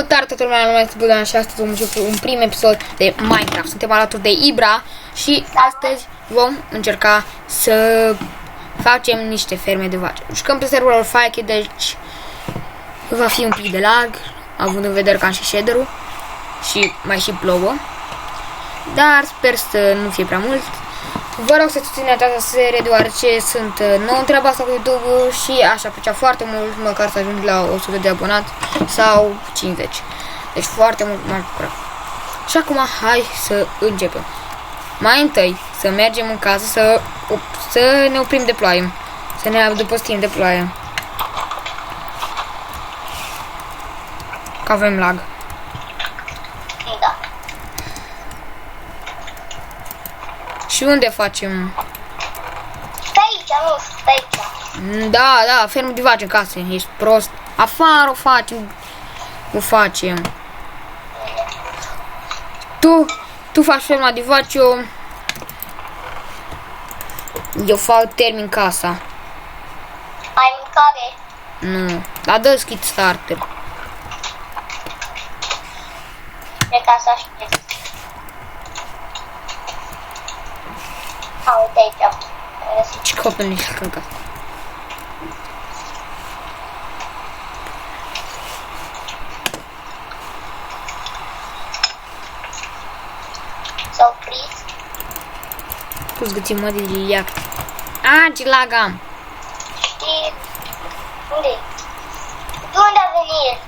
Salutare toată lumea, numai este Bogdan și astăzi vom începe un prim episod de Minecraft. Suntem alături de Ibra și astăzi vom încerca să facem niște ferme de vaci. Jucăm pe serverul Fake, deci va fi un pic de lag, având în vedere că am și shader-ul și mai și plouă. Dar sper să nu fie prea mult. Vă rog să susțineți această serie deoarece sunt nou în treaba asta cu YouTube-ul și aș aprecia foarte mult măcar să ajung la 100 de abonați sau 50. Deci foarte mult m-aș bucura. Și acum hai să începem. Mai întâi să mergem în casă să ne oprim de ploaie. Să ne adăpostim de ploaie. Că avem lag. Da. Și unde facem? Pe aici, nu știu, pe aici. Da, fermă de vaci în casă, ești prost. Afară o facem. O facem. Tu faci ferma de vaci, eu termin casa. Ai mâncare? Nu, dar dă skit starter. Cred că să aștept. Uite aici. Ce copil nici câncă. S-a oprit. Tu-ți gătim mă de iac. Ce lag am. Știi? Unde? De unde a venit?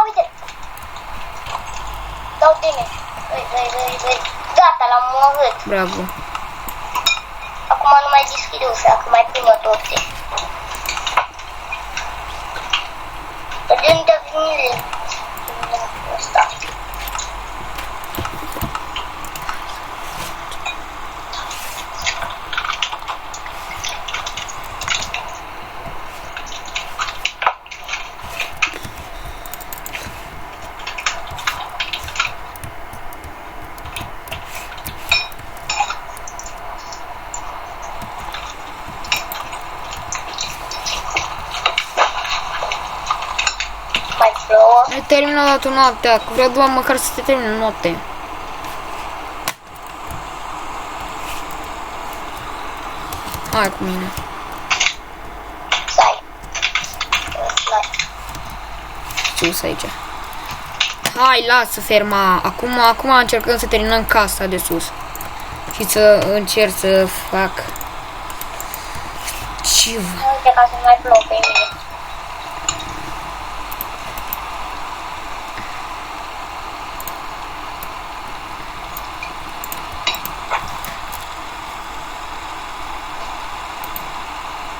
Uite! Dau tine. Vei. Gata, l-am omorât. Bravo. Acum nu mai deschide ușa, că mai primă toate. De unde a venit ăsta? Mai plouă. Ai terminat o noaptea, că vreau doar măcar să te termin noapte. Hai cu mine. Stai. Ce aici? Hai, lasă ferma. Acum încercăm să terminăm casa de sus. Și să încerc să fac ceva. Uite ca să nu mai plouă pe mine.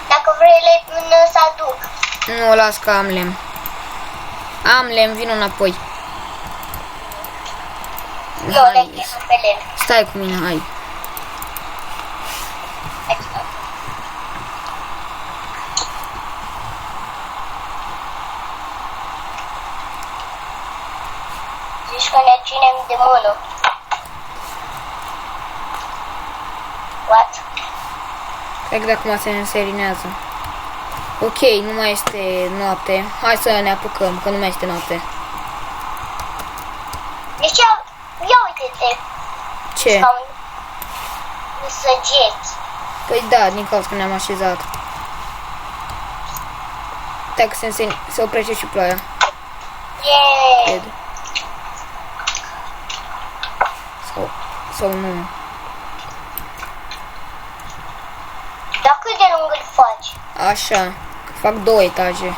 Dacă vrei lemn să aduc. Nu, las că am lemn. Am lemn, vin înapoi. Eu le chem pe lemn. Stai cu mine, hai. Zici că ne ținem de mână. What? Cred că de acum se înserinează. Ok, nu mai este noapte. Hai să ne apucăm, că nu mai este noapte. Deci ia uite-te. Ce? Un săgeți. Păi da, din cauza că ne-am așezat. Stai că se oprește și ploaia. Yeah. Cred. Sau nu. Dar cât de lung îl faci? Așa, că fac 2 etaje.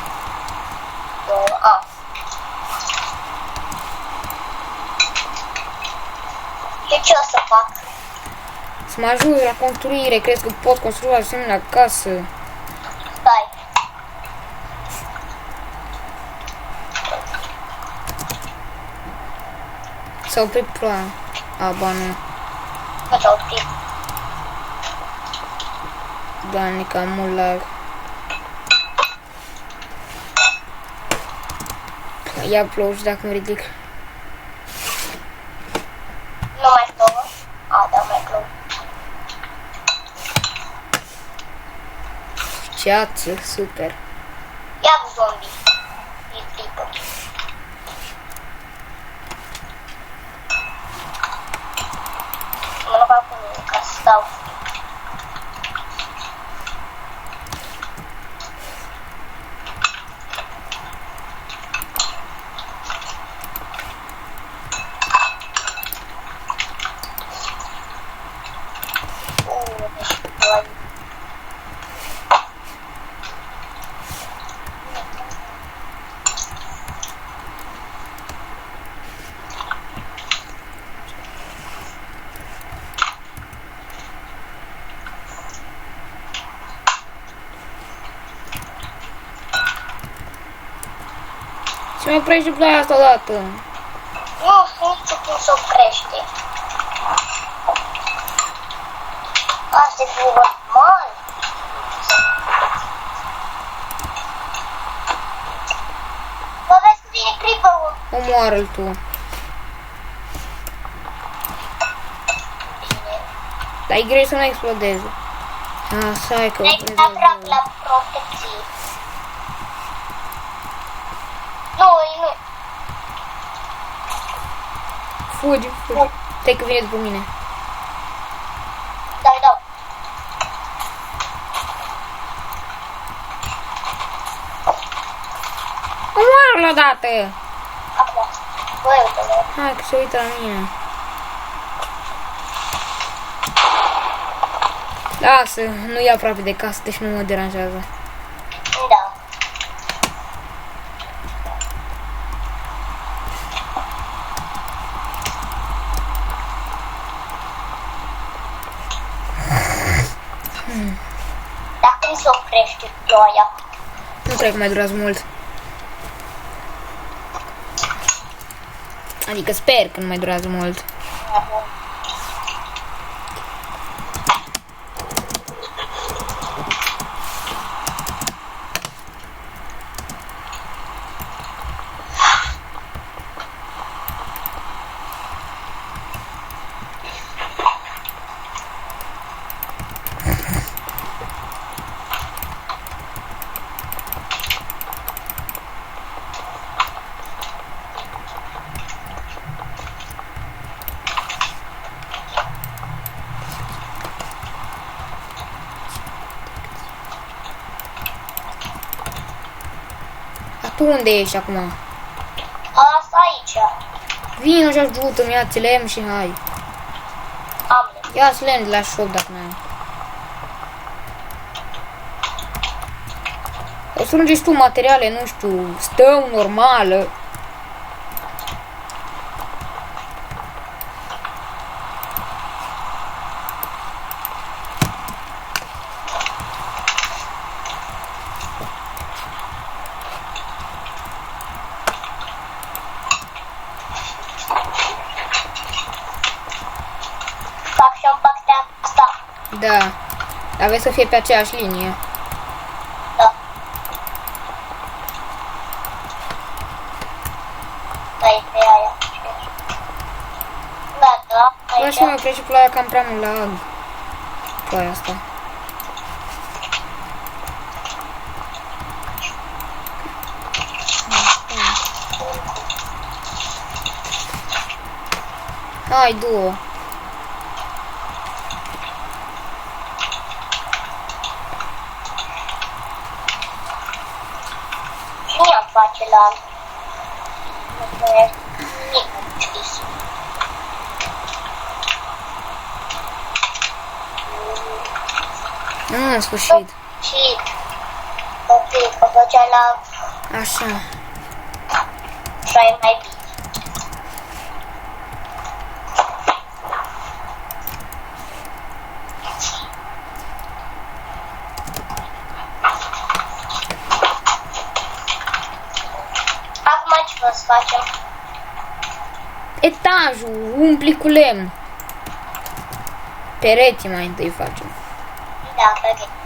A. Și ce o să fac? Să mă ajut la construire, crezi că pot construi o asemenea casă? Stai. S-a oprit ploaia. Ba nu. Nu s-a oprit. Doamne, că am mult lag. Ia plouă și dacă mă ridic. Nu mai plouă? Da, mai plouă. Ceață, super. Ia zombie. E clipă. Se mai oprește ploaia asta odată. Nu, nici cum se oprește. Asta e normal. Bă, vezi că vine creeper-ul. Omoară-l tu. Dar e greu să nu explodeze. Stai că Ai dat praf la protecție. Nu. Fugi. Stai că vine după mine. Dau. Omoară-l odată! Acum. Băi, uite-mă. Hai că se uită la mine. Lasă, nu e aproape de casă, deci nu mă deranjează. Da. Dacă nu se oprește ploaia. Nu cred că mai durează mult. Adică sper că nu mai durează mult. Tu unde ești acum? Asta aici. Vino și ajută-mi, ia-ți lemn și hai. Am. Ia-ți lemn de la shop dacă n-ai. O să strângești tu materiale, nu știu, stău normală. Fac și-o partea asta. Da. Aveți să fie pe aceeași linie. Da. Stai pe aia. Da, Bă, aici. și mai oprește ploaia, cam prea mult lag. Ploaia asta. Hai, du-o. Cine am face la nimic nu știți. În sfârșit. Și ok, că făcea la Așa. trai mai bine. Acum ce vă să facem? Etajul, umpli cu lemn. Pereții mai întâi facem. Da, pe bine.